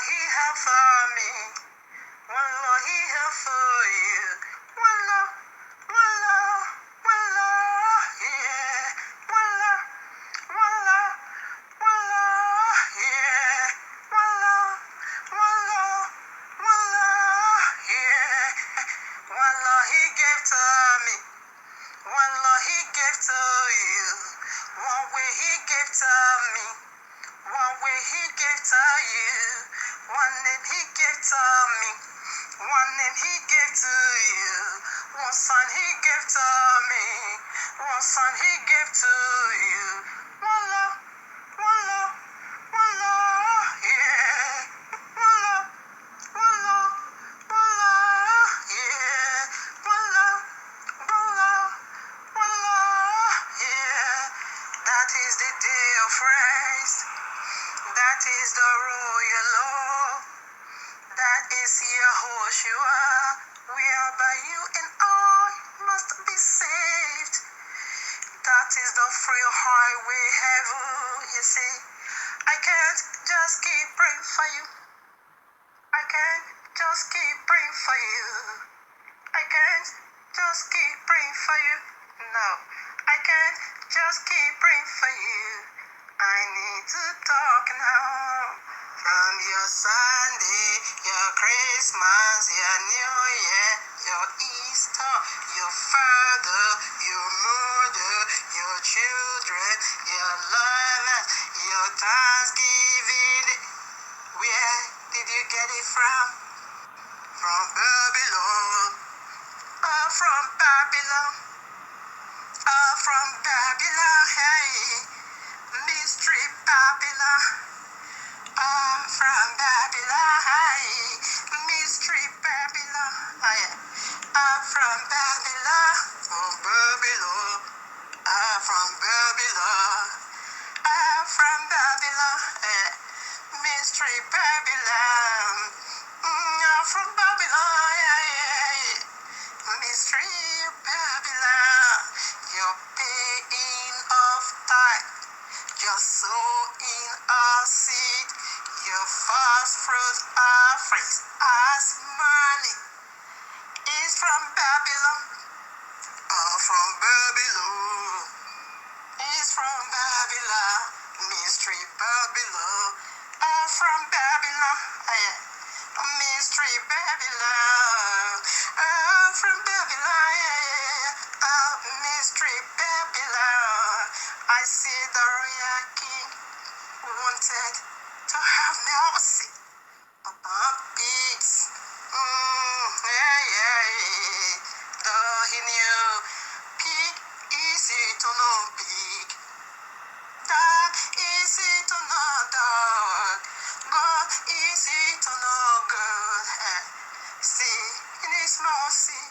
He have for me. One Lord He have for you. One Lord, one Lord, one Lord, yeah. One Lord, one Lord, one Lord, yeah. One Lord, one Lord, one Lord, yeah. One Lord He gave to me. One Lord He gave to you. One way He gave to me. One way He gave to you. One name He gave to me. One name He gave to you. One son He gave to me. One son He gave to you. One love, one love, one love, yeah. One love, one love, one love, yeah. One love, one love, one love, yeah. That is the day of rest. That is the royal law. That is Yehoshua. Whereby you and I must be saved. That is the free highway heaven. You see, I can't just keep praying for you. I can't just keep praying for you. I can't just keep praying for you. No, I can't just keep praying for you. I need to talk now. From your Sunday, your Christmas, your New Year, your Easter, your father, your mother, your children, your lovers, your Thanksgiving. Where did you get it from? From Babylon. From Babylon. From Babylon. Hey, mystery Babylon. From Babylon. Hey, mystery Babylon. Oh, yeah. From Babylon. From Babylon. From Babylon. From Babylon. Yeah. Mystery Babylon. From Babylon. Yeah, yeah, yeah. Mystery Babylon, you're paying off tithe, you're sowing a seed, your first fruit offerings as money is from Babylon, from Babylon, is from Babylon, mystery Babylon, from Babylon, yeah. Mystery Babylon, from Babylon, mystery Babylon. I see the royal king wanted to have mercy upon pigs. Yeah, yeah, yeah. Though he knew pig is eternal pig. Dog is eternal dog. God is eternal God. See, in His mercy,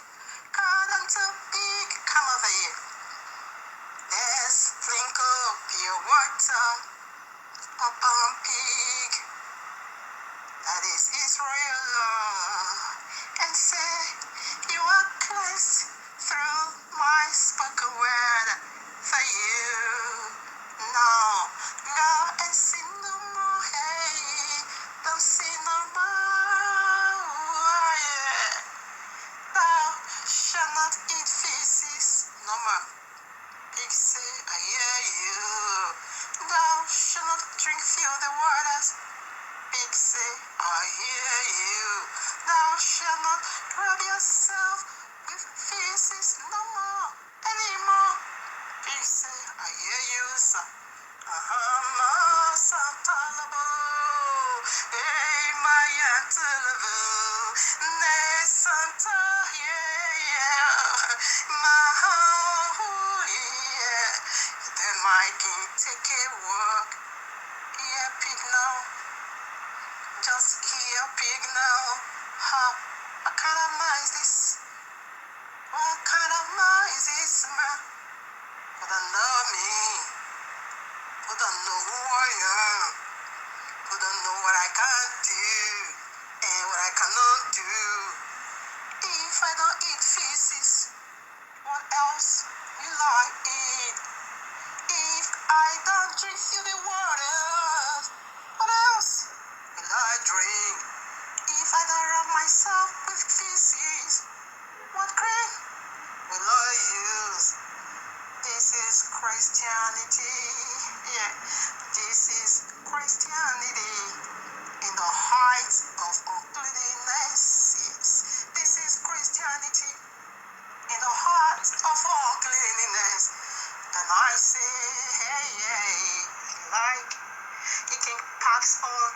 God unto pig, come over here. Let's sprinkle pure water upon pig. That is Israel law. And say, you are cleansed through my spoken word for you. No, go and sin no more. Hey, don't sin no more. Yeah. Thou shalt not eat feces no more. Pig say, I hear you. Thou shalt not drink filthy waters. Pig say, I hear you. Thou shalt not rub yourself with feces no more anymore. Pig say, I hear you, sir. Masatalabo, hey, my antelabo, ne Santa, yeah, yeah. Then my king take a walk, yeah, pig now, just hear pig now. What kind of man is this? What kind of man is this, man? Who don't know me? Who don't know who I am? Who don't know what I can do and what I cannot do? If I don't eat feces, what else will I eat? If I don't drink the water, what else will I drink?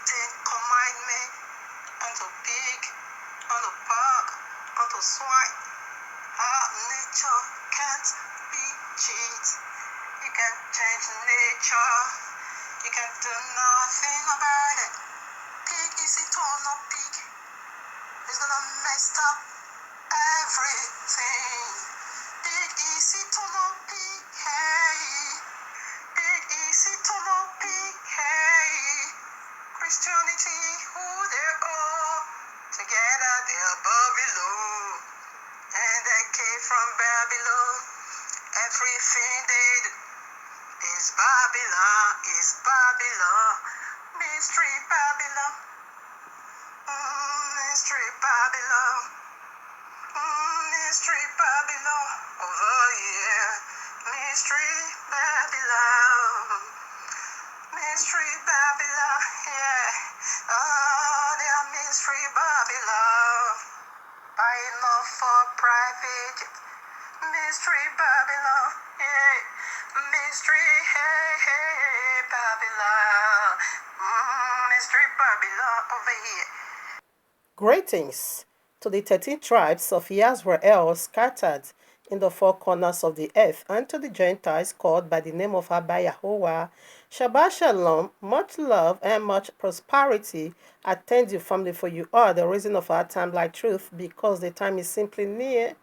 Ten Commandment unto pig, unto pig, unto swine. Our nature can't be changed. You can change nature. You can do nothing about it. Pig is eternal pig. It's gonna mess up everything. Pig is eternal pig. Hey. Pig is eternal pig. Hey. Christianity, who they are. Together they are Babylon. And they came from Babylon. Everything they do is Babylon, is Babylon. Mystery Babylon. Mystery Babylon. Mystery Babylon. Over here. Mystery Babylon. Mystery Babylon. Yeah. Oh, they are Mystery Babylon. Buying love for private. Mystery Babylon, yeah. Mystery, hey, hey, hey, Babylon. Mystery Babylon over here. Greetings to the 13 tribes of Yasrael scattered in the four corners of the earth, and to the Gentiles called by the name of Abba Yahuwah. Shabbat Shalom, much love and much prosperity attend you, family, for you are the reason of our time like truth, because the time is simply near.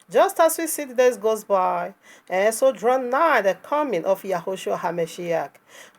Just as we see the days goes by, and so draw nigh the coming of Yahushua HaMashiach.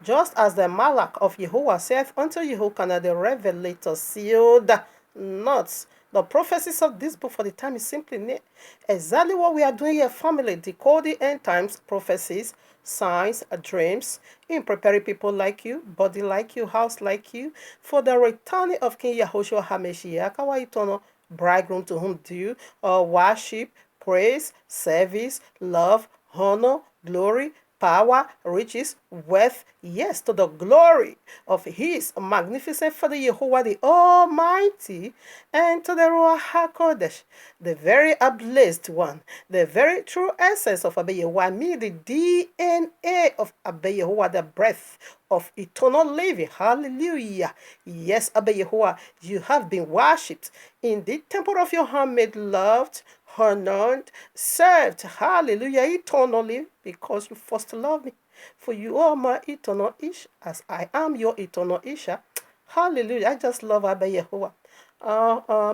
Just as the Malach of Yahuwah saith unto Yehokanah the Revelator, sealed not the prophecies of this book, for the time is simply near. Exactly what we are doing here, family, decoding end times prophecies, signs, dreams, in preparing people like you, body like you, house like you, for the returning of King Yahushua HaMashiach, our eternal bridegroom, to whom due worship, praise, service, love, honor, glory, power, riches, wealth, yes, to the glory of his magnificent Father Jehovah the Almighty, and to the Ruach HaKodesh, the very ablated one, the very true essence of Abba Yehovah, me, the DNA of Abba Yehovah, the breath of eternal living. Hallelujah. Yes, Abba Yehovah, you have been worshipped in the temple of your handmaid, loved, honored, served, hallelujah, eternally, because you first loved me. For you are my eternal Ish, as I am your eternal Isha. Hallelujah. I just love Abba Yehovah.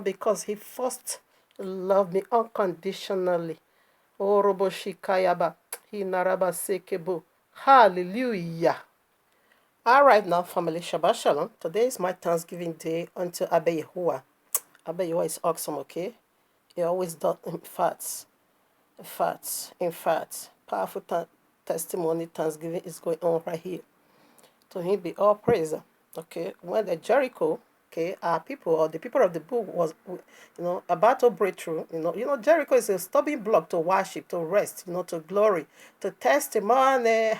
Because he first loved me unconditionally. Oh, Robo Shikayaba, Hinaraba Sekebo. Hallelujah. All right, now, family, Shabbat Shalom. Today is my Thanksgiving day unto Abba Yehovah. Abba Yehovah is awesome, okay? He always does in fact, powerful testimony, thanksgiving is going on right here. To him be all praise. Okay, when the Jericho, okay, our people, or the people of the book, was, a battle breakthrough. Jericho is a stubborn block to worship, to rest, to glory, to testimony.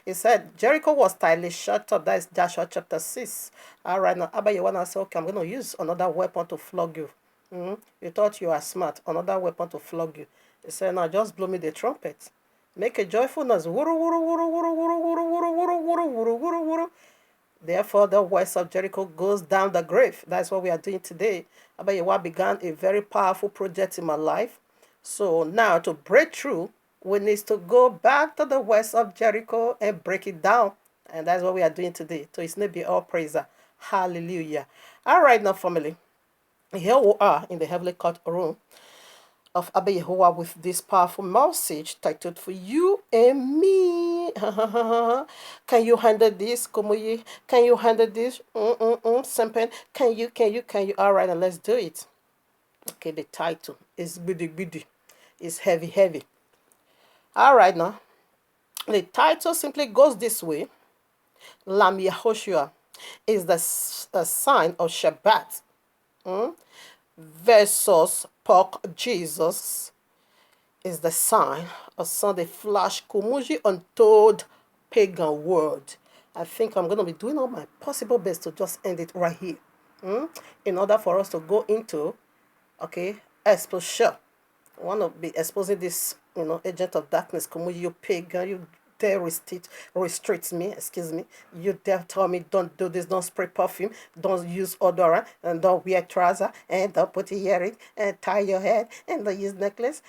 He said Jericho was tightly shut up. That is Joshua chapter 6. All right, now Abba, you want to say, okay, I'm going to use another weapon to flog you. You thought you are smart. Another weapon to flog you. He said, now just blow me the trumpet. Make a joyful noise. Therefore, the voice of Jericho goes down the grave. That's what we are doing today. Abba Yehovah began a very powerful project in my life. So now to break through, we need to go back to the west of Jericho and break it down. And that's what we are doing today. So it's name be all praise. Hallelujah. All right, now, family. Here we are in the heavenly courtroom of Abba Yehovah with this powerful message titled For You and Me. Can you handle this, Komoye? Can you handle this? Sempen. Can you? All right, now let's do it. Okay, the title is Bidi. It's heavy. All right, now. The title simply goes this way. Lam Yehoshua is the sign of Shabbat. Versus pork Jesus is the sign of Sunday flash Kumuji untold pagan world. I think I'm going to be doing all my possible best to just end it right here. In order for us to go into, exposure. I want to be exposing this, agent of darkness, Kumuji, you pagan, you dare restrict me, excuse me. You dare tell me don't do this, don't spray perfume, don't use odorant, and don't wear trouser, and don't put a earring, and tie your head, and don't use necklace.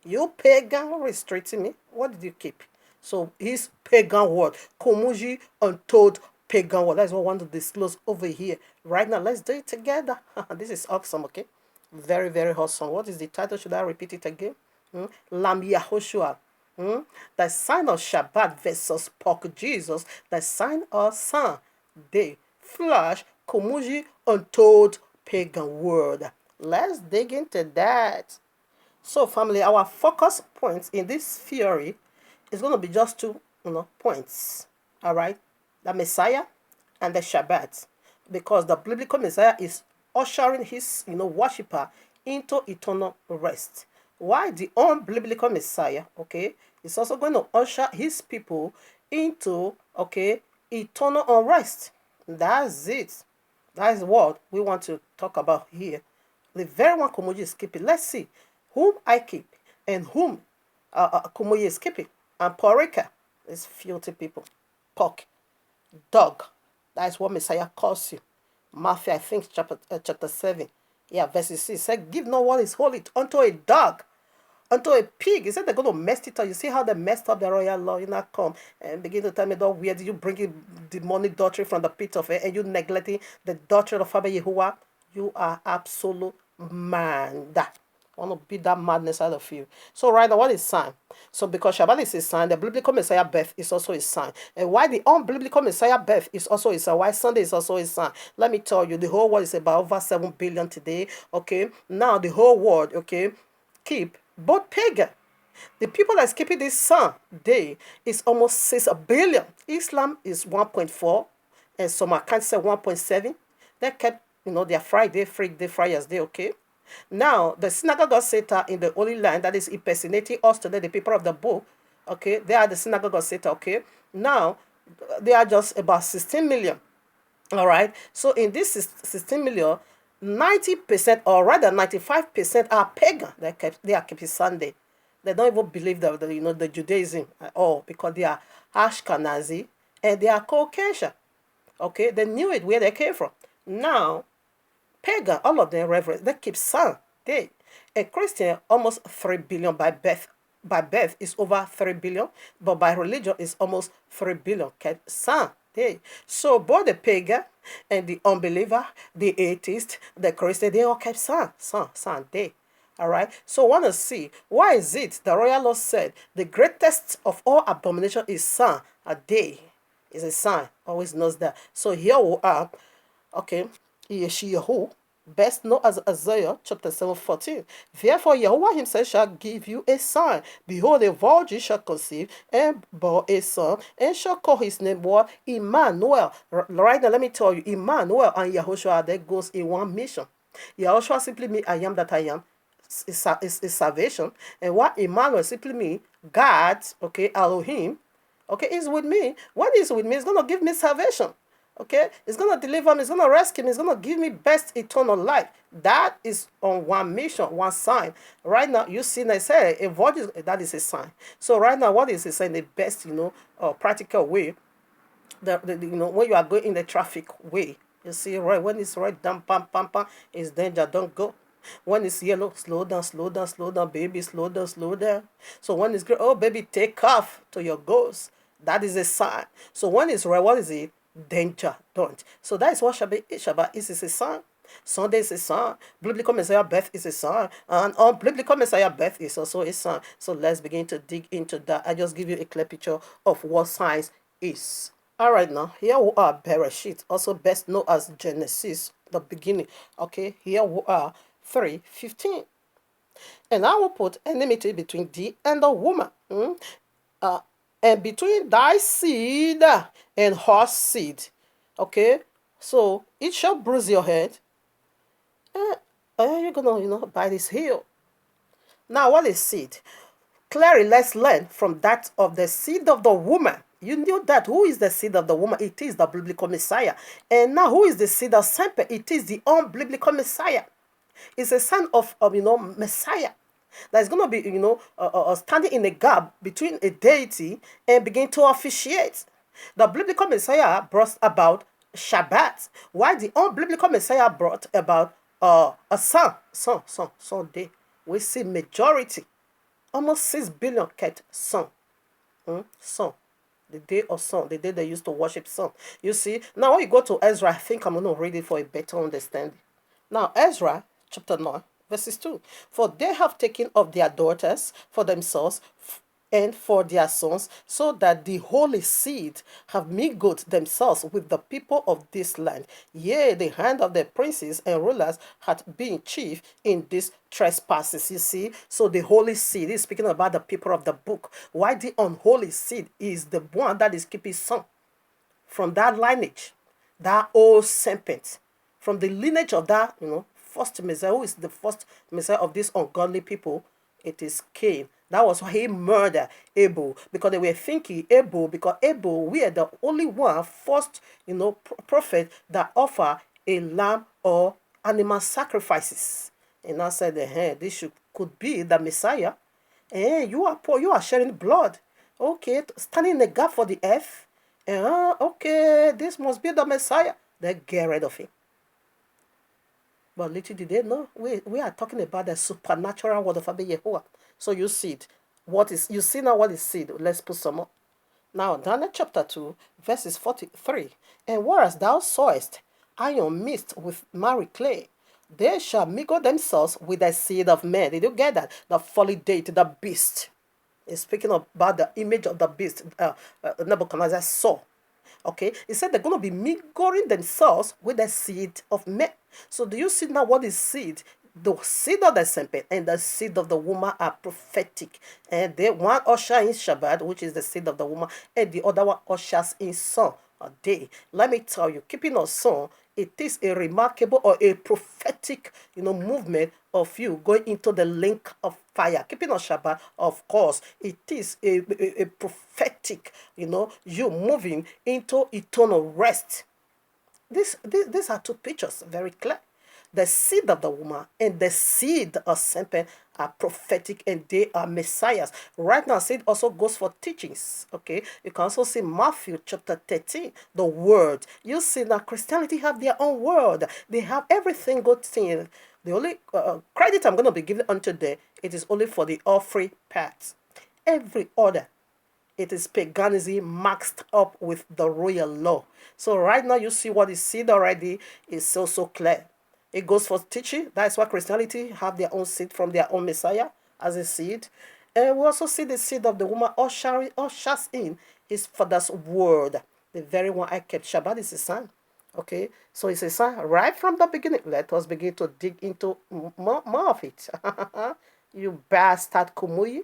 You pagan restricting me. What did you keep? So his pagan word, Komuji untold pagan word. That's what I want to disclose over here. Right now, let's do it together. This is awesome, okay? Very, very awesome. What is the title? Should I repeat it again? Lam Yahushua. The sign of Shabbat versus Pork Jesus. The sign of Sun Day. Flash Komuji untold pagan word. Let's dig into that. So, family, our focus points in this theory is going to be just two, points. All right, the Messiah and the Shabbat, because the biblical Messiah is ushering his, worshipper into eternal rest. Why the unbiblical Messiah, okay, is also going to usher his people into, okay, eternal unrest. That's it. That is what we want to talk about here. The very one Komuji is keeping. Let's see whom I keep and whom Komuji is keeping. And Porika is filthy people. Pork, dog. That's what Messiah calls you. Matthew, I think, chapter 7. Yeah, verse 6 said, give no one is holy unto a dog, unto a pig. He said they're going to mess it up. You see how they messed up the royal law. You not come and begin to tell me, that where did you bring in demonic daughter from the pit of hell, and you neglecting the daughter of Father Yehovah? You are absolute mad. I want to beat that madness out of you. So right now, what is sign? So because Shabbat is a sign, the biblical Messiah birth is also a sign. And why the unbiblical Messiah birth is also a sign? Why Sunday is also a sign? Let me tell you, the whole world is about over 7 billion today. Okay, now the whole world, okay, keep both pagan. The people that's keeping this sun day is almost 6 billion. Islam is 1.4, and some accounts say 1.7. They kept, their Friday, Friday, Day, okay. Now, the synagogue of Satan in the Holy Land that is impersonating us today, the people of the book, okay, they are the synagogue of Satan, okay. Now, they are just about 16 million, all right. So, in this 16 million, 90% or rather 95% are pagan. They are keeping Sunday. They don't even believe the Judaism at all, because they are Ashkenazi and they are Caucasian, okay. They knew it where they came from. Now, pagan, all of them reverence, they keep Sunday. A Christian, almost 3 billion by birth. By birth is over 3 billion, but by religion is almost 3 billion. Kept Sunday. So both the pagan and the unbeliever, the atheist, the Christian, they all kept Sunday. All right. So I want to see, why is it the royal law said the greatest of all abomination is Sunday? Is a sign. Always knows that. So here we are. Okay. Yeshiyahu, best known as Isaiah chapter 7:14. Therefore Yahuwah himself shall give you a sign. Behold, a virgin shall conceive and bear a son, and shall call his name what? Emmanuel. Right now, let me tell you, Emmanuel and Yahushua, that goes in one mission. Yahushua simply means I am that I am. Is salvation. And what Emmanuel simply means, God, okay, Elohim, okay, is with me. When he's with me, he's going to give me salvation. Okay, it's going to deliver me, it's going to rescue me, it's going to give me best eternal life. That is on one mission, one sign. Right now, you see, I say a virgin, that is a sign. So right now, what is it saying? The best, practical way, when you are going in the traffic way, you see, right, when it's right down, pam, pam, pam, it's danger, don't go. When it's yellow, slow down, baby, slow down. So when it's green, oh, baby, take off to your goals. That is a sign. So when it's red, what is it? Danger, don't. So that is what Shabbat is a sign. Sunday is a sign. Biblical Messiah birth is a sign. And biblical Messiah birth is also a sign. So let's begin to dig into that. I just give you a clear picture of what science is. Alright, now here we are, Bereshit, also best known as Genesis, the beginning. Okay, here we are, 3:15. And I will put enmity between thee and the woman, and between thy seed and her seed. Okay, so it shall bruise your head, and you're gonna, bite his heel. Now, what is seed? Clearly, let's learn from that of the seed of the woman. You knew that. Who is the seed of the woman? It is the biblical Messiah. And now, who is the seed of Semper? It is the unbiblical Messiah. It's a son of Messiah. That's going to be, standing in a gap between a deity and begin to officiate. The biblical Messiah brought about Shabbat, while the unbiblical Messiah brought about a son day. We see majority, almost 6 billion kept son. Sun. The day of sun, the day they used to worship sun. You see, now when you go to Ezra, I think I'm going to read it for a better understanding. Now, Ezra chapter 9, verses 2. For they have taken of their daughters for themselves and for their sons, so that the holy seed have mingled themselves with the people of this land. Yea, the hand of the princes and rulers hath been chief in these trespasses. You see, so the holy seed is speaking about the people of the book. Why the unholy seed is the one that is keeping some from that lineage, that old serpent, from the lineage of that, first Messiah, who is the first Messiah of these ungodly people. It is Cain. That was why he murdered Abel, because they were thinking Abel, because Abel, we are the only one first, prophet that offer a lamb or animal sacrifices. And I said, hey, this could be the Messiah. And you are poor, you are sharing blood. Okay, standing in the gap for the earth. Okay, this must be the Messiah. They get rid of him. But little did they know, we are talking about the supernatural word of Abba Yehovah. So you see it. You see now what is seed. Let's put some more. Now, Daniel chapter 2, verses 43. And whereas thou sawest iron mixed with marry clay, they shall mingle themselves with the seed of men. Did you get that? The folly date, the beast. It's speaking about the image of the beast Nebuchadnezzar saw. Okay, he said they're going to be mingling themselves with the seed of men. So do you see now what is seed? The seed of the serpent and the seed of the woman are prophetic. And they one usher in Shabbat, which is the seed of the woman, and the other one ushers in sun a day. Let me tell you, keeping us sun, it is a remarkable or a prophetic, movement of you going into the link of fire. Keeping on Shabbat, of course, it is a prophetic, you moving into eternal rest. These are two pictures, very clear. The seed of the woman and the seed of serpent are prophetic, and they are messiahs. Right now, seed also goes for teachings. Okay, you can also see Matthew chapter 13, the word. You see that Christianity have their own word. They have everything good thing. The only credit I'm going to be giving unto them, it is only for the offering part. Every other, it is paganism maxed up with the royal law. So right now you see what is seed already is so clear. It goes for teaching. That's why Christianity have their own seed from their own Messiah as a seed. And we also see the seed of the woman ushers in his father's word. The very one I kept. Shabbat is a sign. Okay, so it's a sign right from the beginning. Let us begin to dig into more of it. You bastard Kumuyi.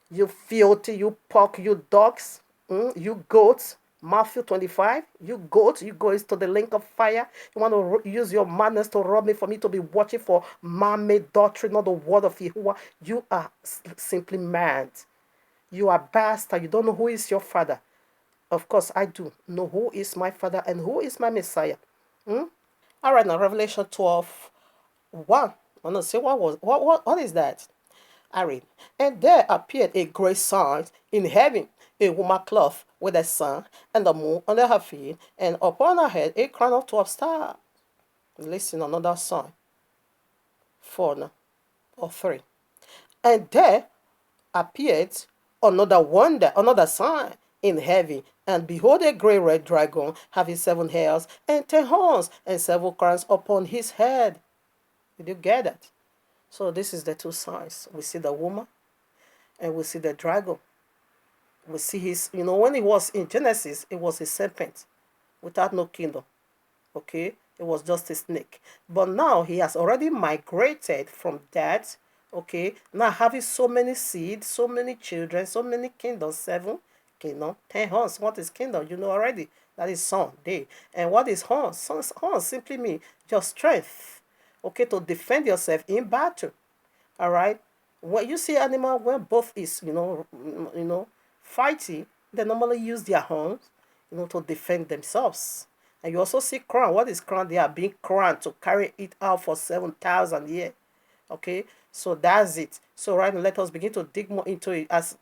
You filthy, you pork, you dogs, you goats. Matthew 25, you goats, you go into the link of fire. You want to use your madness to rob me, for me to be watching for man-made doctrine, not the word of Yahuwah. You are simply mad. You are bastard. You don't know who is your father. Of course, I do know who is my father and who is my Messiah. All right, now Revelation 12, 1. I want to say what is that? I read, and there appeared a great sign in heaven, a woman clothed with the sun and the moon under her feet, and upon her head a crown of 12 stars. Listen, another sign. 4 now, or 3. And there appeared another wonder, another sign in heaven, and behold, a great red dragon, having 7 heads and 10 horns, and 7 crowns upon his head. Did you get that? So this is the two signs. We see the woman and we see the dragon. We see his, when he was in Genesis, it was a serpent without no kingdom. Okay? It was just a snake. But now he has already migrated from that. Okay? Now having so many seeds, so many children, so many kingdoms, 7 kingdom, 10 horns. What is kingdom? You know already. That is sun, day. And what is horns? Horns simply mean just strength. Okay, to defend yourself in battle. All right. When you see animal when both is fighting, they normally use their horns, to defend themselves. And you also see crown. What is crown? They are being crowned to carry it out for 7,000 years. Okay. So that's it. So right now, let us begin to dig more into it as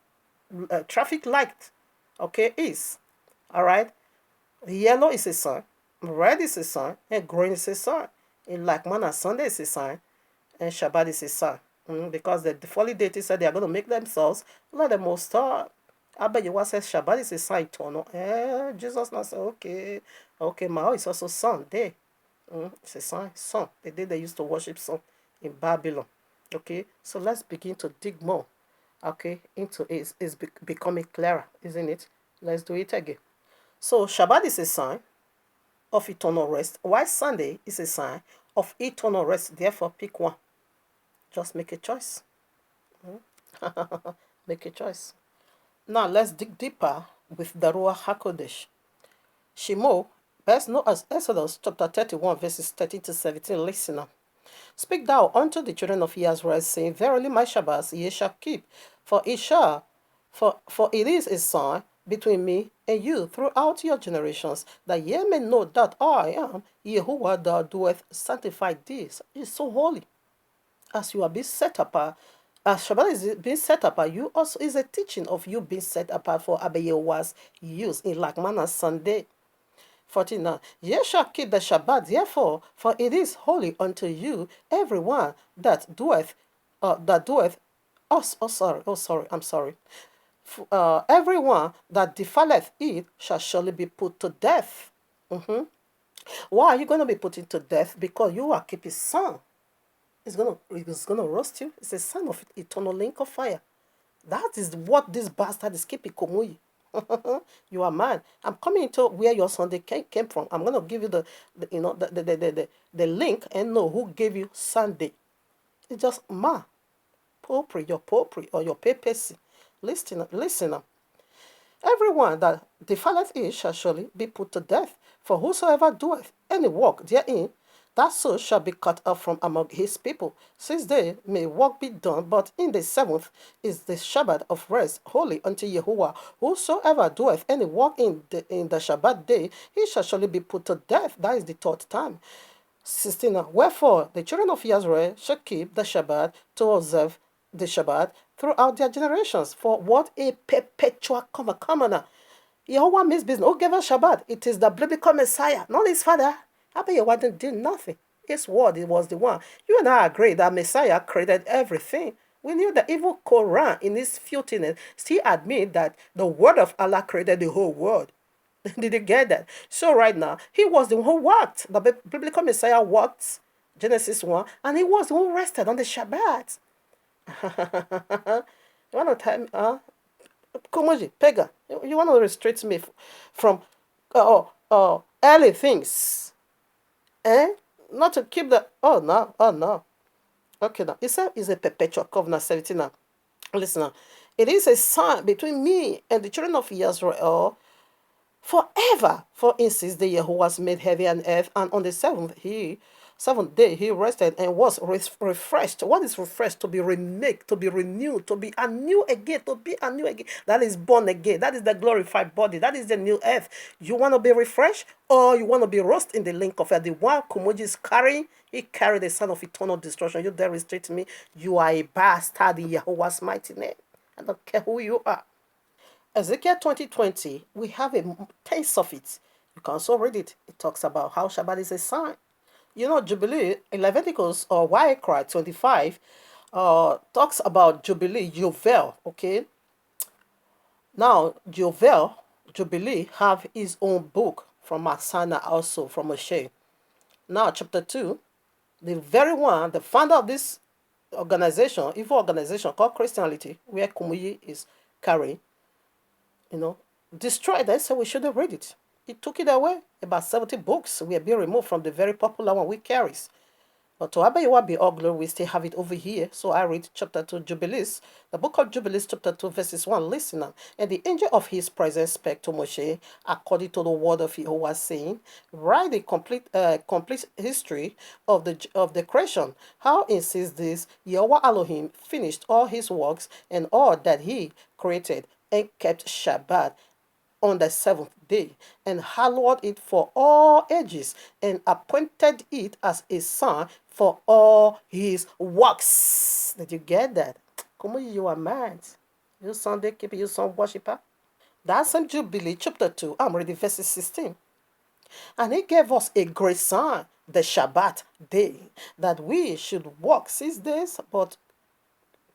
traffic light, okay, is. All right. Yellow is a sign, red is a sign, and green is a sign. And like manna, Sunday is a sign, and Shabbat is a sign. Because the holy deity said they are going to make themselves let them all start. I bet you what says Shabbat is a sign eternal. Jesus now said, okay, okay, Mao is also Sunday. It's a sign, sun. The day they used to worship sun in Babylon. Okay, so let's begin to dig more. Okay, into it. It's becoming clearer, isn't it? Let's do it again. So Shabbat is a sign of eternal rest, while Sunday is a sign of eternal rest. Therefore, pick one. Just make a choice. Make a choice. Now let's dig deeper with the Ruach HaKodesh. Shemo, best known as Exodus chapter 31, verses 13 to 17. Listen up. Speak thou unto the children of Israel, saying, Verily my Shabbats ye shall keep, for it shall, for it is a sign between me and you throughout your generations, that ye may know that I am Yehovah that doeth sanctify these. It's so holy. As you are being set apart, as Shabbat is being set apart, you also is a teaching of you being set apart for Abayewa's use in like manner Sunday. 49. Ye shall keep the Shabbat, therefore, for it is holy unto you. Everyone that doeth, I'm sorry. Everyone that defileth it shall surely be put to death. Why are you going to be put into death? Because you are keeping sun. It's gonna roast you. It's a sign of eternal link of fire. That is what this bastard is keeping Komuyi. You are mad. I'm coming into where your Sunday came from. I'm gonna give you the link and know who gave you Sunday. It's just your popery or your papacy. Listen up. Everyone that defileth it shall surely be put to death. For whosoever doeth any work therein, that soul shall be cut off from among his people. 6 days may work be done, but in the seventh is the Shabbat of rest, holy unto Yahuwah. Whosoever doeth any work in the Shabbat day, he shall surely be put to death. That is the third time. 16. Wherefore the children of Israel shall keep the Shabbat to observe the Shabbat throughout their generations. For what a perpetual commoner. Yehovah means business. Who gave us Shabbat? It is the biblical Messiah, not his father. I bet Yehovah didn't do nothing. His word, it was the one. You and I agree that Messiah created everything. We knew the evil Quran in its filthiness still admit that the word of Allah created the whole world. Did you get that? So right now, he was the one who worked. The biblical Messiah worked, Genesis 1, and he was the one who rested on the Shabbat. You want to tell me, Komoji, Pega, you want to restrict me from early things? Not to keep the, oh no. Okay now, it said it's a perpetual covenant, 17 now. Listen now. It is a sign between me and the children of Israel forever. For instance, the Yehovah made heaven and earth, and on the seventh day he rested and was refreshed. What is refreshed? To be remade, to be renewed, to be anew again, to be anew again. That is born again. That is the glorified body. That is the new earth. You want to be refreshed, or you want to be roast in the link of earth? The one Kumoji is carrying, he carried the son of eternal destruction. You dare restrict me? You are a bastard in Yehovah's mighty name. I don't care who you are. Ezekiel 20:20, we have a taste of it. You can also read it. It talks about how Shabbat is a sign. You know, Jubilee in Leviticus or Wayikra 25 talks about Jubilee, Yovel, okay? Now, Jubilee have his own book from Masana, also from Moshe. Now, chapter 2, the very one, the founder of this organization, evil organization called Christianity, where Kumuyi is carrying, destroyed it, so we should have read it. He took it away. About 70 books were being removed from the very popular one we carries. But to Abayewa be all glory, we still have it over here. So I read chapter 2, Jubilees, the book of Jubilees, chapter 2, verses 1. Listen now. And the angel of his presence spake to Moshe, according to the word of Jehovah, saying, write the complete history of the creation. How insists this? Yahweh Elohim finished all his works and all that he created, and kept Shabbat on the seventh day, and hallowed it for all ages, and appointed it as a sign for all his works. Did you get that? Come on, you are mad. You Sunday keeper, you sun worshiper. That's in Jubilee chapter 2. I'm reading verses 16. And he gave us a great sign, the Shabbat day, that we should walk 6 days, but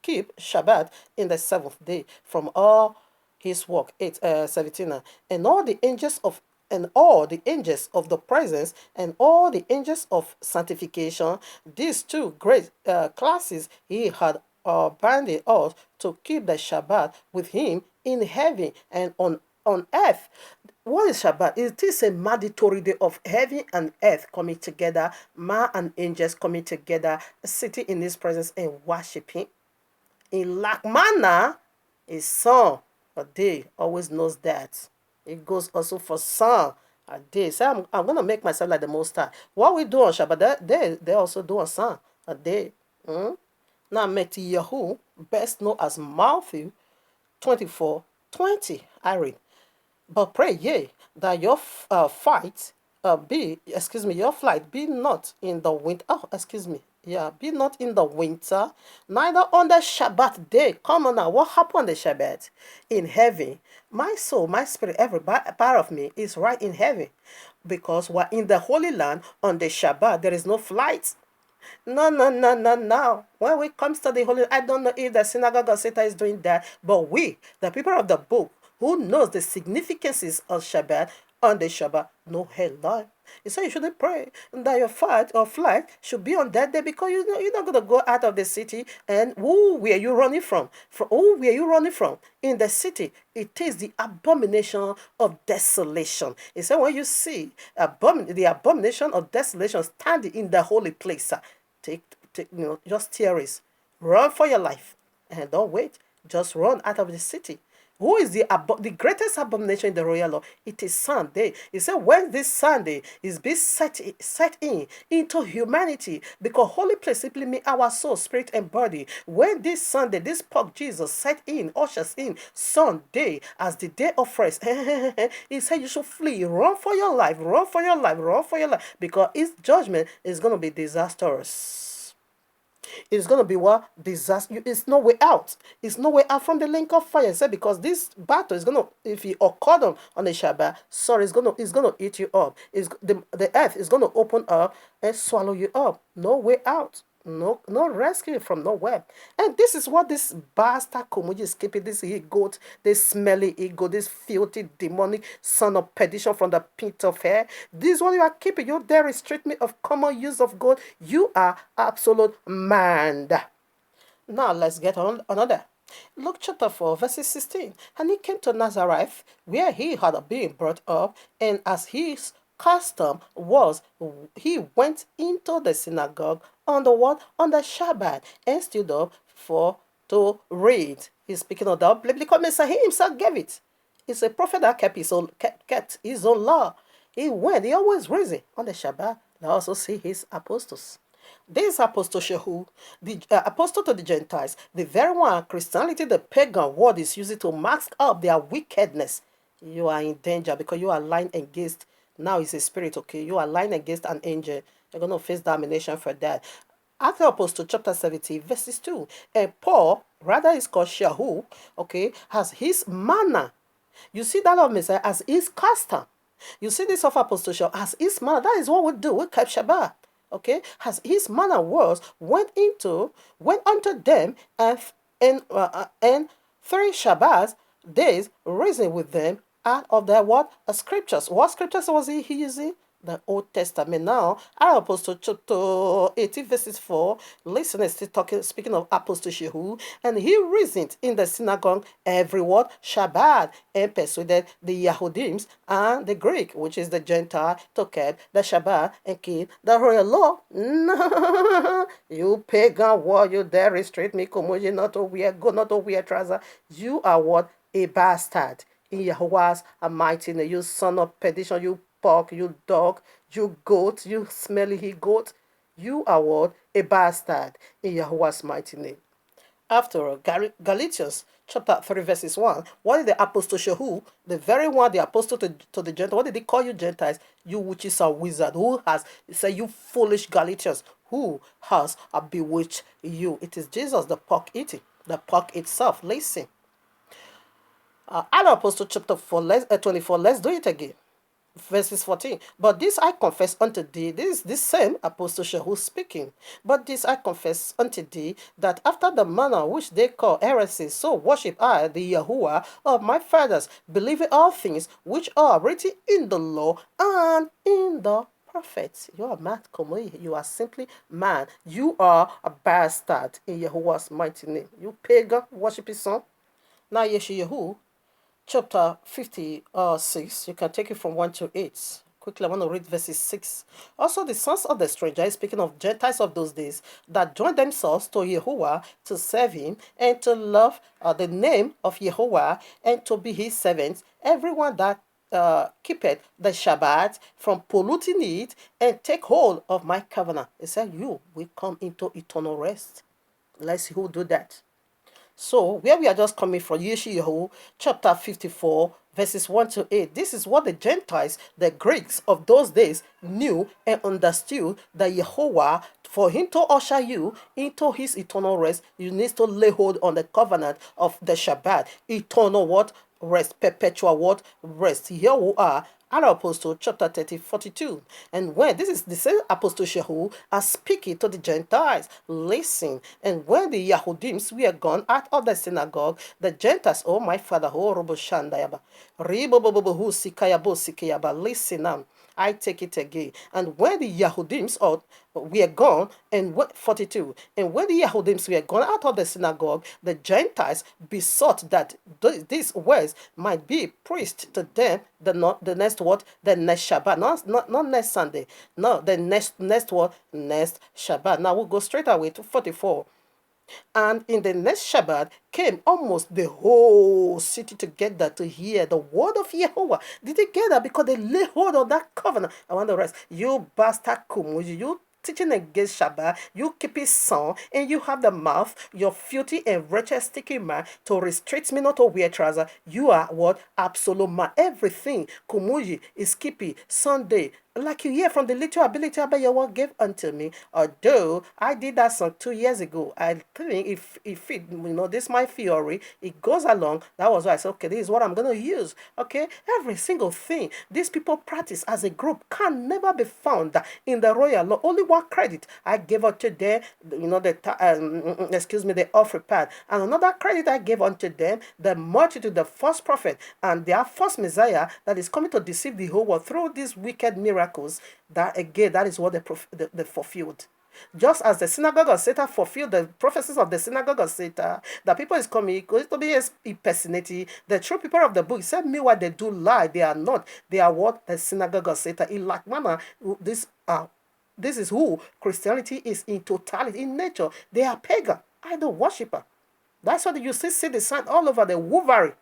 keep Shabbat in the seventh day from all his work. 17. And all the angels of the presence and all the angels of sanctification, these two great classes he had binding us to keep the Shabbat with him in heaven and on earth. What is Shabbat? It is a mandatory day of heaven and earth coming together, man and angels coming together, sitting in his presence and worshiping. In like manner, a son a day always knows that. It goes also for son a day. So I'm going to make myself like the Most High. What we do on Shabbat, they also do on son a day. Now, Matthew, best known as Matthew 24:20, I read. But pray ye that your your flight be not in the winter. Oh, excuse me. Yeah, be not in the winter, neither on the Shabbat day. Come on now, what happened on the Shabbat? In heaven. My soul, my spirit, every part of me is right in heaven. Because we're in the Holy Land on the Shabbat, there is no flight. No, no, no, no, no. When it comes to the Holy, I don't know if the synagogue of Satan is doing that, but we, the people of the book, who knows the significances of Shabbat on the Shabbat, no hell lie. So you shouldn't pray that your flight should be on that day because you're not going to go out of the city. And who were you running from? Who were you running from? In the city, it is the abomination of desolation. It said when you see the abomination of desolation standing in the holy place, take just tear it. Run for your life. And don't wait. Just run out of the city. Who is the greatest abomination in the royal law? It is Sunday. He said when this Sunday is being set in into humanity, because holy place simply means our soul, spirit, and body. When this Sunday, this pork Jesus set in, ushers in Sunday as the day of rest, he said you should flee, run for your life, run for your life, run for your life, because his judgment is going to be disastrous. It's going to be what? Disaster. It's no way out. It's no way out from the lake of fire. Say because this battle is going to, if you occur on the Shabbat, sorry, it's going to eat you up. The earth is going to open up and swallow you up. No way out. No rescue from nowhere. And this is what this bastard Kumuyi is keeping, this goat, this smelly ego, this filthy demonic son of perdition from the pit of hell. This is what you are keeping. You dare restrict me of common use of God. You are absolute mad. Now let's get on another. Luke chapter 4, verses 16. And he came to Nazareth, where he had been brought up, and as his custom was, he went into the synagogue on the what? On the Shabbat, and stood up to read. He's speaking of the biblical message. He himself gave it. He's a prophet that kept his own law. He always reads it on the Shabbat. I also see his apostles. This apostle the apostle to the Gentiles, the very one Christianity, the pagan word is using to mask up their wickedness. You are in danger because you are lying against. Now it's a spirit, okay? You are lying against an angel. You're going to face damnation for that. Acts of Apostle chapter 17, verses 2. And Paul, rather is called Shahu, okay, has his manner. You see that of Messiah as his custom. You see this of Apostle Shahu as his manner. That is what we do. We keep Shabbat. Okay, as his manner was, went unto them and 3 Shabbats days reasoned with them out of their what? Scriptures. What scriptures was he using? The Old Testament. Now, our Apostle chapter 18 verses 4, listen, is still speaking of Apostle Shehu, and he reasoned in the synagogue every word Shabbat, and persuaded the Yahudims and the Greek, which is the Gentile, to keep the Shabbat and keep the royal law. No, you pagan war, you dare restrict me, Kumuyi, not to wear go, not to wear trouser. You are what? A bastard. In Yahweh's mighty name, you son of perdition, you pork, you dog, you goat, you smelly goat. You are what? A bastard in Yahweh's mighty name. After all, Galatians chapter 3 verses 1, what did the apostle Shehu, the very one, the apostle to the Gentiles, what did he call you Gentiles? You witches and wizards. Who has said, you foolish Galatians, who has bewitched you? It is Jesus, the pork eating, the pork itself. Listen. Apostle chapter 24, let's do it again. Verses 14. But this I confess unto thee, this is this same Apostle Shehu speaking. But this I confess unto thee, that after the manner which they call heresy, so worship I the Yahuwah of my fathers, believing all things which are written in the law and in the prophets. You are mad, Komoi. You are simply mad. You are a bastard in Yahuwah's mighty name. You pagan, worship his son. Now Yeshu chapter 56, you can take it from 1 to 8. Quickly, I want to read verses 6. Also, the sons of the stranger, speaking of Gentiles of those days, that joined themselves to Yahuwah to serve him and to love the name of Yahuwah and to be his servants, everyone that keepeth the Shabbat from polluting it and take hold of my covenant. He said, you will come into eternal rest. Let's see who do that. So, where we are just coming from, Yeshayahu chapter 54, verses 1 to 8. This is what the Gentiles, the Greeks of those days, knew and understood, that Yehovah, for him to usher you into his eternal rest, you need to lay hold on the covenant of the Shabbat. Eternal what? Rest. Perpetual what? Rest. Here we are. Apostle chapter 30, 42. And when this is the same Apostle Shehu are speaking to the Gentiles, listen. And when the Yahudims were gone out of the synagogue, the Gentiles, oh my father, oh Robo Shandayaba, Ribobobohu Sikayabo Sikayaba, listen now. I take it again. And when the Yahudims were gone, and 42, and when the Yahudims were gone out of the synagogue, the Gentiles besought that these words might be preached to them the next what? The next Shabbat. Not next Sunday. No, the next what? Next Shabbat. Now we'll go straight away to 44. And in the next Shabbat came almost the whole city together to hear the word of Yehovah. Did they get that? Because they lay hold of that covenant. I want the rest. You bastard Kumuji, you teaching against Shabbat, you keep his son, and you have the mouth, your filthy and wretched sticky man, to restrict me not to wear trousers. You are what? Absolute man. Everything. Kumuji is keepy Sunday. Like you hear from the little ability about your word gave unto me. Although I did that song 2 years ago, I think if it, this my theory, it goes along. That was why I said, okay, this is what I'm gonna use. Okay, every single thing these people practice as a group can never be found in the royal law. Only one credit I gave unto them, the offering part, and another credit I gave unto them, the multitude, the false prophet, and their false Messiah that is coming to deceive the whole world through these wicked miracles. That again, that is what they fulfilled. Just as the synagogue of Satan fulfilled the prophecies of the synagogue of Satan, the people is coming, going to be impersonating the true people of the book. Said, meanwhile, they do lie. They are not. They are what? The synagogue of Satan. In like manner, this is who Christianity is in totality, in nature. They are pagan, idol worshiper. That's why you see the sign all over the Wolverine.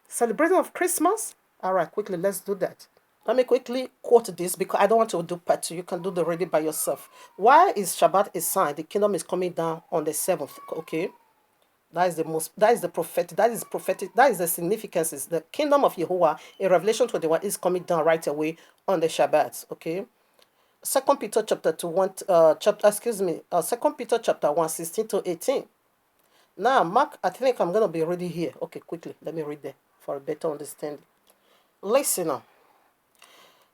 Celebration of Christmas. All right, quickly, let's do that. Let me quickly quote this because I don't want to do part 2. You can do the reading by yourself. Why is Shabbat a sign? The kingdom is coming down on the 7th. Okay, that is the prophetic. That is the significance. Is the kingdom of Yahuwah in Revelation 21 is coming down right away on the Shabbat. Okay. 2 Peter chapter 2, 2 Peter chapter 1, 16 to 18. Now, Mark, I think I'm going to be reading here. Okay, quickly, let me read there for a better understanding. Listen now.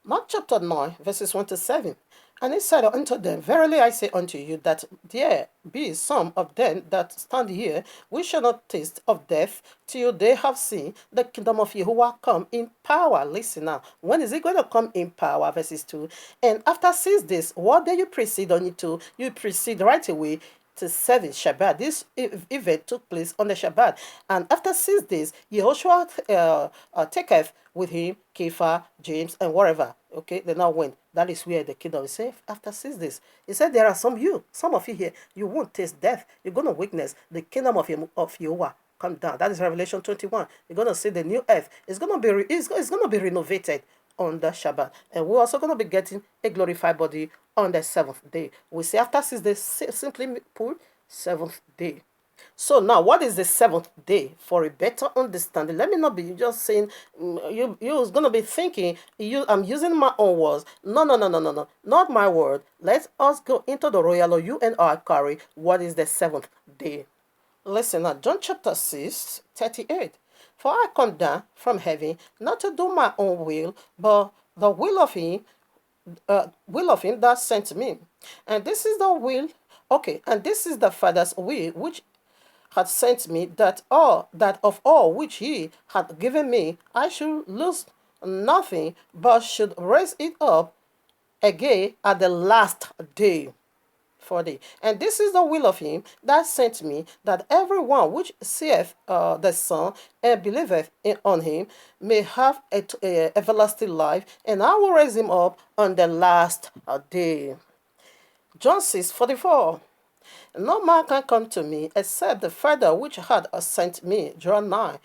Mark chapter 9, verses 1 to 7. And he said unto them, verily I say unto you, that there be some of them that stand here, which shall not taste of death, till they have seen the kingdom of Yahuwah come in power. Listen now. When is it going to come in power? Verses 2. And after 6 days, what do you proceed on it to? You proceed right away to 7 Shabbat. This event took place on the Shabbat. And after 6 days, Yehoshua taketh with him Kepha, James, and whatever. Okay, they now went. That is where the kingdom is safe. After 6 days, he said, there are some of you here, you won't taste death. You're going to witness the kingdom of Yahuwah come down. That is Revelation 21. You're going to see the new earth. It's going to be renovated on the Shabbat. And we're also going to be getting a glorified body on the 7th day. We say after 6 days, simply put, 7th day. So now, what is the seventh day? For a better understanding, let me not be just saying you're gonna be thinking I'm using my own words. No, no, no, no, no, no, not my word. Let us go into the royal or you and I carry. What is the seventh day? Listen now, John chapter 6, 38. For I come down from heaven not to do my own will, but the will of him that sent me. And this is the will, okay, and this is the Father's will which had sent me, that of all which he had given me I should lose nothing, but should raise it up again at the last day. 40. And this is the will of him that sent me, that every one which seeth the Son and believeth on him may have everlasting life, and I will raise him up on the last day. John 6:44. No man can come to me except the Father which had sent me draw nigh,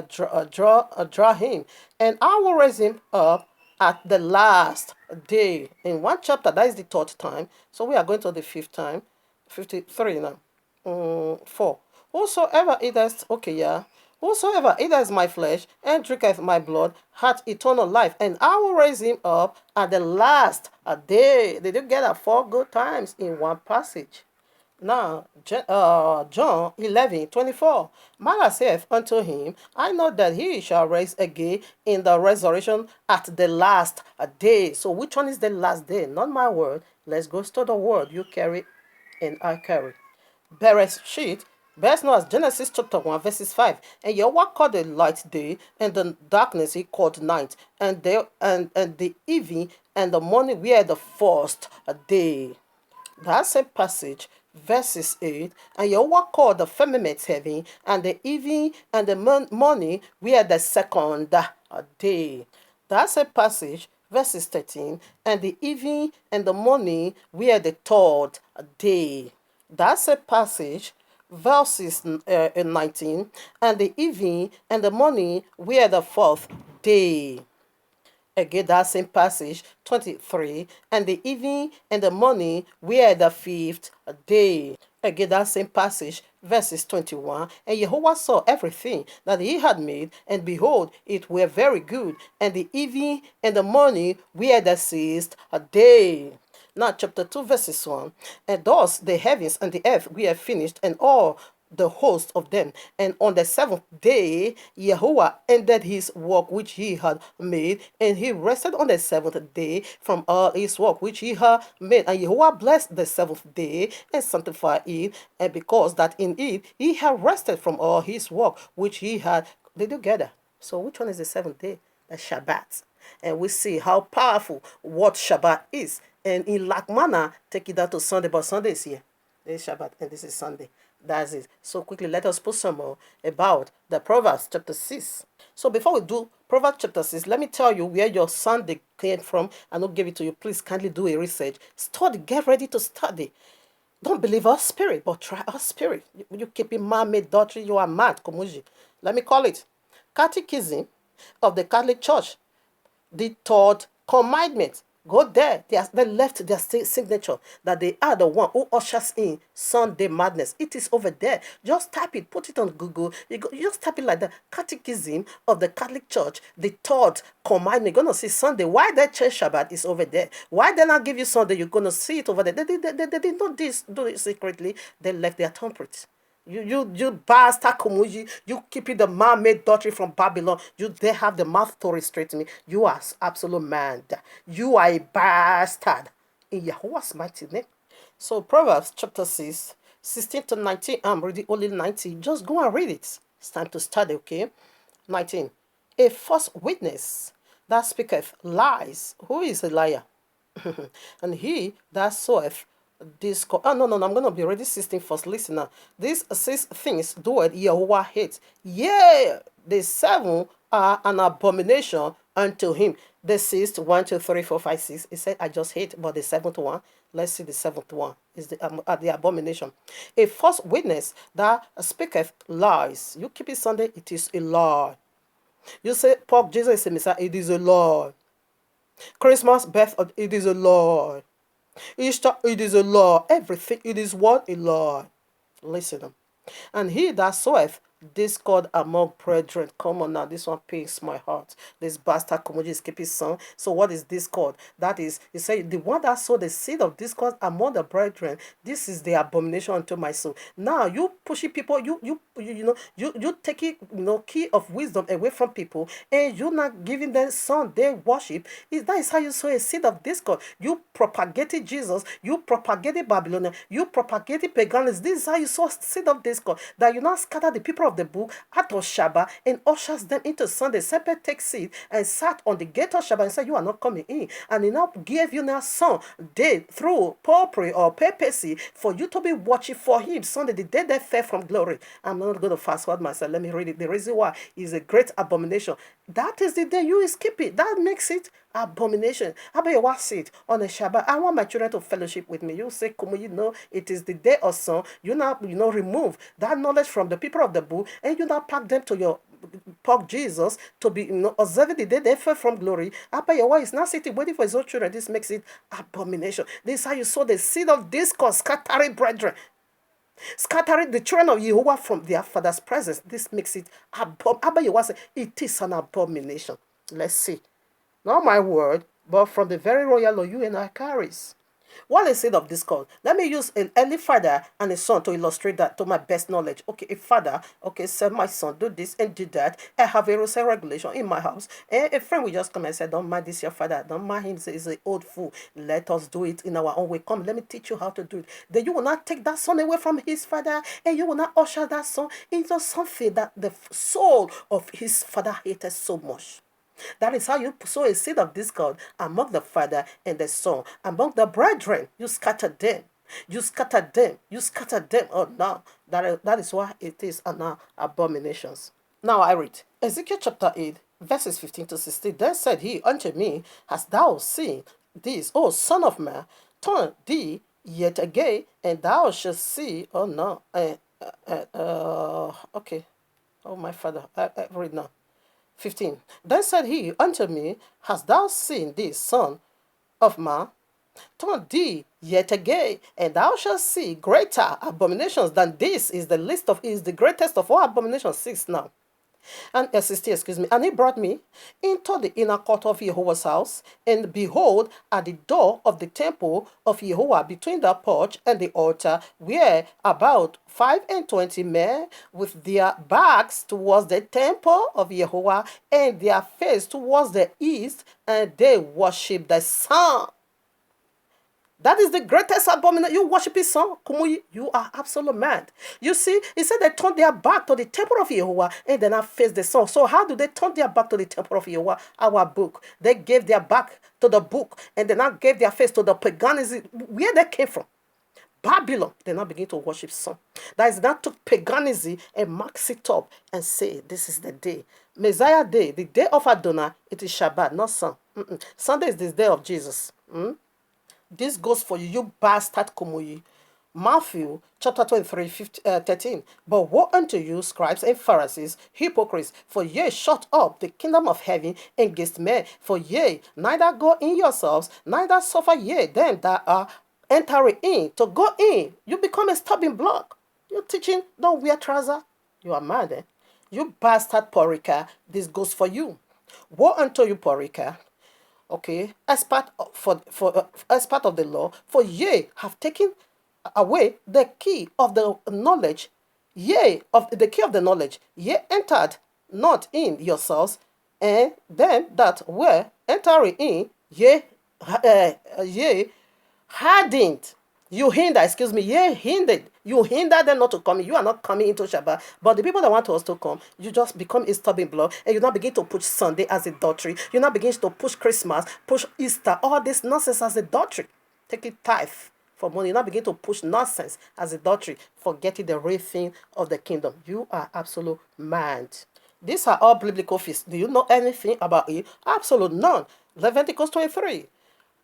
draw him, and I will raise him up at the last day. In one chapter, that is the third time. So we are going to the fifth time, 53 now. 4. Whosoever eateth, okay, yeah. Whosoever eateth my flesh and drinketh my blood hath eternal life, and I will raise him up at the last day. Did you get that 4 good times in one passage? Now, John 11:24. Mother saith unto him, I know that he shall rise again in the resurrection at the last day. So, which one is the last day? Not my word. Let's go to the word you carry and I carry. Bereshit, best known as Genesis chapter 1, verses 5. And Yahweh called the light day, and the darkness he called night, and the evening and the morning were the first day. That's a passage, verses 8. And Yahweh called the firmament heaven, and the evening and the morning were the second day. That's a passage, verses 13. And the evening and the morning were the third day. That's a passage, verses 19. And the evening and the morning were the fourth day. Again, that same passage, 23. And the evening and the morning were the fifth day. Again, that same passage, verses 21. And Jehovah saw everything that he had made, and behold, it were very good. And the evening and the morning were the sixth day. Now, chapter 2, verses 1. And thus the heavens and the earth were finished, and all the host of them. And on the seventh day, Yahweh ended his work which he had made, and he rested on the seventh day from all his work which he had made. And Yahweh blessed the seventh day and sanctified it, and because that in it he had rested from all his work which he had. They together. So which one is the seventh day? The Shabbat. And we see how powerful what Shabbat is. And in like manner, take it down to Sunday, but Sunday is here. This is Shabbat and this is Sunday. That's it. So quickly, let us put some more about the Proverbs chapter 6. So before we do Proverbs chapter 6, let me tell you where your Sunday came from. I will give it to you. Please kindly do a research. Study. Get ready to study. Don't believe our spirit, but try our spirit. You keep in man-made doctrine, you are mad, Komuji. Let me call it Catechism of the Catholic Church. The third commandment. Go there. They left their signature that they are the one who ushers in Sunday madness. It is over there. Just type it. Put it on Google. You just type it like the Catechism of the Catholic Church. The third commandment. You're going to see Sunday. Why they change Shabbat is over there. Why they not give you Sunday? You're going to see it over there. They did not do it secretly. They left their temperate. You bastard Kumuji, you keeping the man-made doctrine from Babylon. They have the mouth to restrict me. You are absolute man. You are a bastard. In Yahweh's mighty name. So Proverbs chapter 6, 16 to 19. I'm reading only 19. Just go and read it. It's time to study, okay? 19. A false witness that speaketh lies. Who is a liar? And he that soweth discord. Oh, no, I'm going to be ready 16 first. Listen now. These 6 things doeth Yahweh hate. Yea, the 7 are an abomination unto him. The 6th, 1, 2, 3, 4, 5, 6. He said, I just hate, but the 7th one, let's see the 7th one, is the abomination. A false witness that speaketh lies. You keep it Sunday, it is a lie. You say, Pope Jesus is a Messiah, it is a lie. Christmas, birth, it is a lie. Easter, it is a lie. Everything, it is what? A lie. Listen. And he that soweth discord among brethren. Come on now, this one pains my heart. This bastard Komoji is keeping son. So what is discord? That is, he said, the one that sowed the seed of discord among the brethren, this is the abomination unto my soul. Now you pushing people, you taking key of wisdom away from people, and you not giving them son they worship. That is how you sow a seed of discord. You propagated Jesus, you propagated Babylon, you propagated paganism. This is how you sow seed of discord. That you now scatter the people of the book out of Shabbat and ushers them into Sunday. Separate take seed and sat on the gate of Shabbat and said, you are not coming in. And he now gave you now son day through popery or papacy for you to be watching for him Sunday, the day they fell from glory. I'm not going to fast forward myself. Let me read it. The reason why is a great abomination. That is the day you skip it. That makes it abomination. How about you watch it on a Shabbat? I want my children to fellowship with me. You say, come on, it is the day of son. You now, remove that knowledge from the people of the book and you now pack them to your pork Jesus to be observing the day they fell from glory. After your wife is now sitting waiting for his own children. This makes it abomination. This is how you sow the seed of discord, scattering brethren. Scattering the children of Jehovah from their father's presence. This makes it it is an abomination. Let's see. Not my word, but from the very royal law you and I carries. What is it of discord? Let me use an early father and a son to illustrate that to my best knowledge. Okay, a father, okay, said my son, do this and do that. I have a rules and regulation in my house. And a friend will just come and say, don't mind this, your father. Don't mind him. He's an old fool. Let us do it in our own way. Come, let me teach you how to do it. Then you will not take that son away from his father and you will not usher that son into something that the soul of his father hated so much. That is how you sow a seed of discord among the father and the son, among the brethren. You scatter them. You scatter them. You scatter them. Oh, no. That is why it is an abominations. Now I read Ezekiel chapter 8, verses 15 to 16. Then said he unto me, hast thou seen this, O son of man? Turn thee yet again, and thou shalt see. Oh, no. Okay. Oh, my father. I read now. 15. Then said he unto me, hast thou seen this, son of man? Turn thee yet again, and thou shalt see greater abominations than this. Is the greatest of all abominations. 6 now. And 16, excuse me. And he brought me into the inner court of Jehovah's house, and behold, at the door of the temple of Jehovah, between the porch and the altar, were about 25 men with their backs towards the temple of Jehovah, and their face towards the east, and they worship the sun. That is the greatest abomination. You worship his son, Kumuyi, you are absolute mad. You see, he said they turned their back to the temple of Jehovah and then I faced the sun. So how do they turn their back to the temple of Jehovah? Our book. They gave their back to the book and then I gave their face to the paganism. Where they came from? Babylon. They now begin to worship sun. That is, that took paganism and marks it up and say, this is the day. Messiah day, the day of Adonai, it is Shabbat, not sun. Sunday is the day of Jesus. This goes for you, you bastard Kumuyi. Matthew chapter 23, 13. But woe unto you, scribes and Pharisees, hypocrites, for ye shut up the kingdom of heaven against men. For ye neither go in yourselves, neither suffer ye them that are entering in to go in. You become a stumbling block. You're teaching, don't wear trousers. You are mad, eh? You bastard Porika, this goes for you. Woe unto you, Porika. Okay, as part of the law, for ye have taken away the key of the knowledge, the key of the knowledge, ye entered not in yourselves, and them that were entering in, ye hardened. You hindered. You hindered them not to come. You are not coming into Shabbat. But the people that want us to come, you just become a stubborn block and you now begin to push Sunday as adultery. You now begin to push Christmas, push Easter, all this nonsense as adultery. Take it tithe for money. You now begin to push nonsense as adultery, forgetting the real thing of the kingdom. You are absolute mad. These are all biblical feasts. Do you know anything about it? Absolute none. Leviticus 23.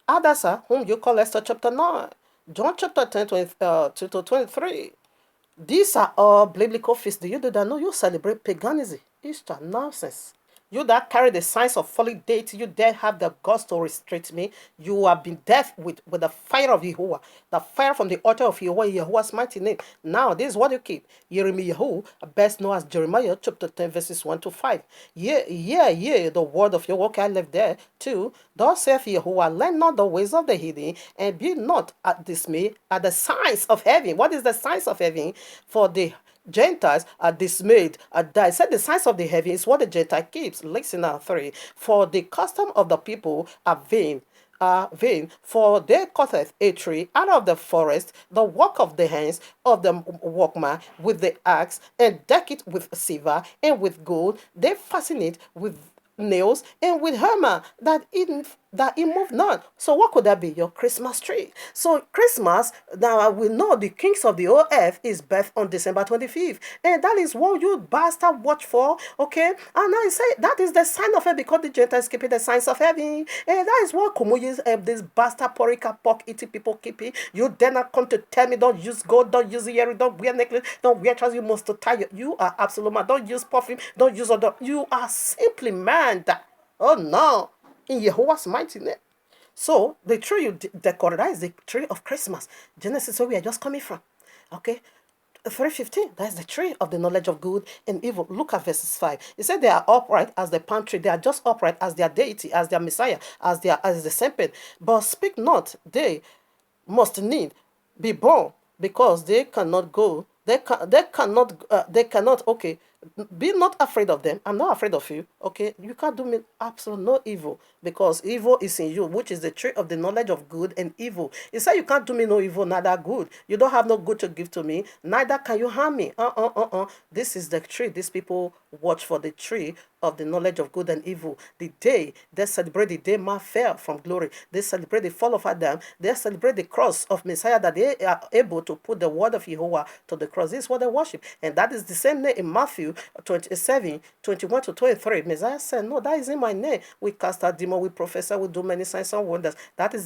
Adasa, whom you call Esther chapter 9. John chapter 10, 22 to 23. These are all biblical feasts. Do you do that? No, you celebrate paganism. Easter, nonsense. You that carry the signs of fallen deity, you dare have the guts to restrict me. You have been deaf with the fire of Jehovah, the fire from the altar of Jehovah, Jehovah's mighty name. Now, this is what you keep. Jeremiah, best known as Jeremiah, chapter 10, verses 1 to 5. Yeah, the word of Jehovah. Okay, I left there too. Thus saith Jehovah, learn not the ways of the heathen, and be not at dismay at the signs of heaven. What is the signs of heaven? For the Gentiles are dismayed at that. Said the signs of the heaven is what the Gentile keeps. Listen now, 3. For the custom of the people are vain, for they cutteth a tree out of the forest, the work of the hands of the workman with the axe, and deck it with silver and with gold. They fasten it with nails and with hammer that it move not. So what could that be? Your Christmas tree. So Christmas, now we know the kings of the whole earth is birth on December 25th. And that is what you bastard watch for. Okay. And I say that is the sign of heaven, because the Gentiles keeping the signs of heaven. And that is what Kumuyi's this bastard porika pork eating people keeping. You dare not come to tell me don't use gold, don't use earring, don't wear necklace, don't wear trousers, you must to tie you are absolute man. Don't use perfume, don't use other. You are simply man. Oh no, in Jehovah's mighty name. So the tree you decorate, that is the tree of Christmas. Genesis, where we are just coming from. Okay. 3:15, that's the tree of the knowledge of good and evil. Look at verses 5. It said they are upright as the palm tree. They are just upright as their deity, as their Messiah, as the serpent. But speak not, they must need be born, because they cannot go. They cannot. Okay, be not afraid of them. I'm not afraid of you. Okay, you can't do me absolute no evil, because evil is in you, which is the tree of the knowledge of good and evil. He said you can't do me no evil, neither good. You don't have no good to give to me, neither can you harm me. This is the tree. These people watch for the tree of the knowledge of good and evil. The day they celebrate the day man fell from glory. They celebrate the fall of Adam. They celebrate the cross of Messiah, that they are able to put the word of Jehovah to the cross. This is what they worship. And that is the same name in Matthew 27:21 to 23. Messiah said, no, that is in my name. We cast out demons, we prophesy, we do many signs and wonders. That is the